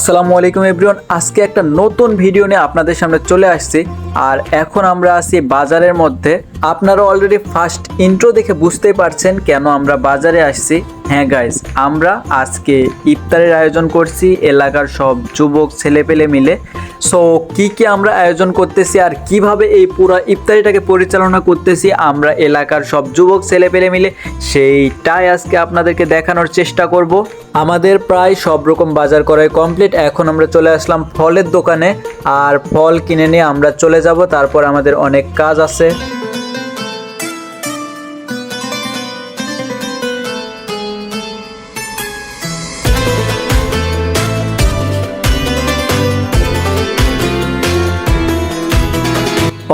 আসসালামু আলাইকুম এভরিওয়ান। আজকে একটা নতুন ভিডিও নিয়ে আপনাদের সামনে চলে আসছি। আর এখন আমরা আছি বাজারের মধ্যে। আপনারা অলরেডি ফার্স্ট ইন্ট্রো দেখে বুঝতেই পারছেন কেন আমরা বাজারে আসছি। হ্যাঁ গাইস, আমরা আজকে ইফতারের আয়োজন করছি এলাকার সব যুবক ছেলেপেলে মিলে। সো কি আমরা আয়োজন করতেছি আর কিভাবে এই পুরো ইফতারিটাকে পরিচালনা করতেছি আমরা এলাকার সব যুবক ছেলেপেলে মিলে, সেইটাই আজকে আপনাদেরকে দেখানোর চেষ্টা করব। আমাদের প্রায় সব রকম বাজার করাই কমপ্লিট। এখন আমরা চলে আসলাম ফলের দোকানে, আর ফল কিনে নিয়ে আমরা চলে যাব। তারপর আমাদের অনেক কাজ আছে।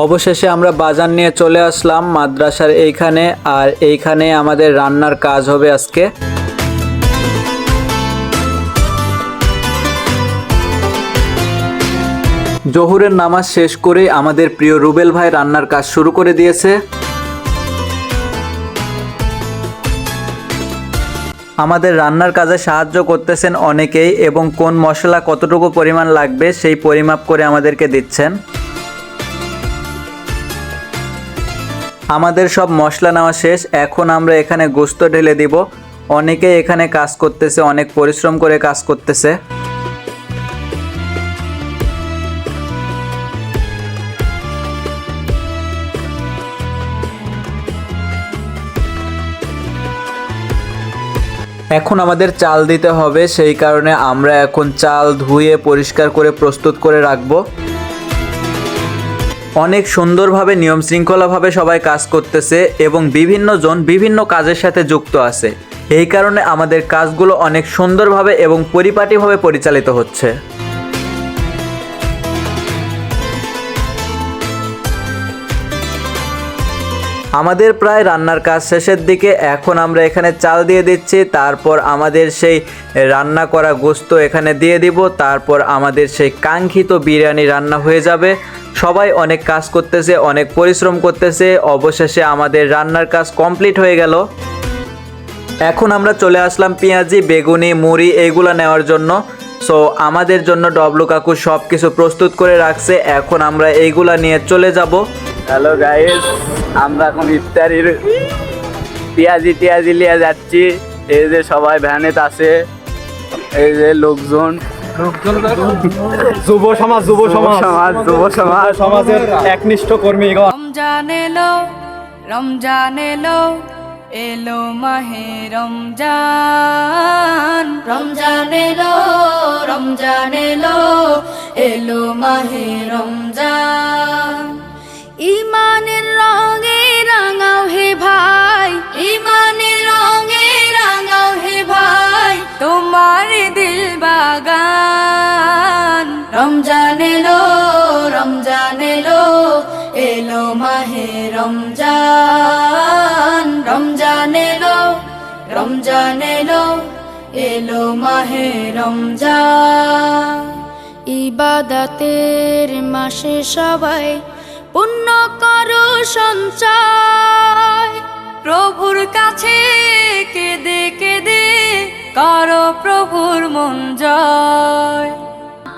অবশেষে আমরা বাজার নিয়ে চলে আসলাম মাদ্রাসার এইখানে, আর এইখানে আমাদের রান্নার কাজ হবে আজকে। জোহরের নামাজ শেষ করে আমাদের প্রিয় রুবেল ভাই রান্নার কাজ শুরু করে দিয়েছে। আমাদের রান্নার কাজে সাহায্য করতেছেন অনেকেই, এবং কোন মশলা কতটুকু পরিমাণ লাগবে সেই পরিমাপ করে আমাদেরকে দিচ্ছেন। আমাদের সব মশলা নেওয়া শেষ। এখন আমরা এখানে গোশত ঢেলে দিব। অনেকেই এখানে কাজ করতেছে, অনেক পরিশ্রম করে কাজ করতেছে। এখন আমাদের চাল দিতে হবে, সেই কারণে আমরা এখন চাল ধুয়ে পরিষ্কার করে প্রস্তুত করে রাখবো। অনেক সুন্দরভাবে নিয়ম শৃঙ্খলাভাবে সবাই কাজ করতেছে, এবং বিভিন্ন জন বিভিন্ন কাজের সাথে যুক্ত আছে। এই কারণে আমাদের কাজগুলো অনেক সুন্দরভাবে এবং পরিপাটিভাবে পরিচালিত হচ্ছে। আমাদের প্রায় রান্নার কাজ শেষের দিকে। এখন আমরা এখানে চাল দিয়ে দিচ্ছি, তারপর আমাদের সেই রান্না করা গোশত এখানে দিয়ে দিব, তারপর আমাদের সেই কাঙ্ক্ষিত বিরিয়ানি রান্না হয়ে যাবে। সবাই অনেক কাজ করতেছে, অনেক পরিশ্রম করতেছে। অবশেষে আমাদের রান্নার কাজ কমপ্লিট হয়ে গেল। এখন আমরা চলে আসলাম পেঁয়াজি, বেগুনি, মুড়ি এইগুলো নেওয়ার জন্য। সো আমাদের জন্য ডবলু কাকু সব কিছু প্রস্তুত করে রাখছে। এখন আমরা এইগুলা নিয়ে চলে যাব। হ্যালো গাইস, আমরা এখন ইফতারির পেঁয়াজি নিয়ে যাচ্ছি। এই যে সবাই ভ্যানেত আছে, এই যে লোকজন, যুব সমাজের একনিষ্ঠ কর্মী। রমজান এলো এলো মাহে রমজান, রমজান এলো এলো মাহে রমজান। ইমানের রঙে রাঙাও হে ভাই, ইমানের রঙে রাঙাও হে ভাই, তোমার দিল বাগান। রমজান এলো এলো মাহে রমজান, রমজান এলো এলো মাহে রমজান। ইবাদতের মাসে সবাই পুণ্য করো সঞ্চয়, প্রভুর কাছে কেঁদে কেঁদে করো প্রভুর মন জয়।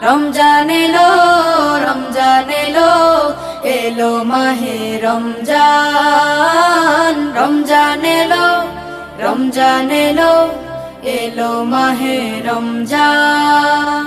রমজান এলো এলো মাহে রমজান, রমজান এলো এলো মাহে রমজান।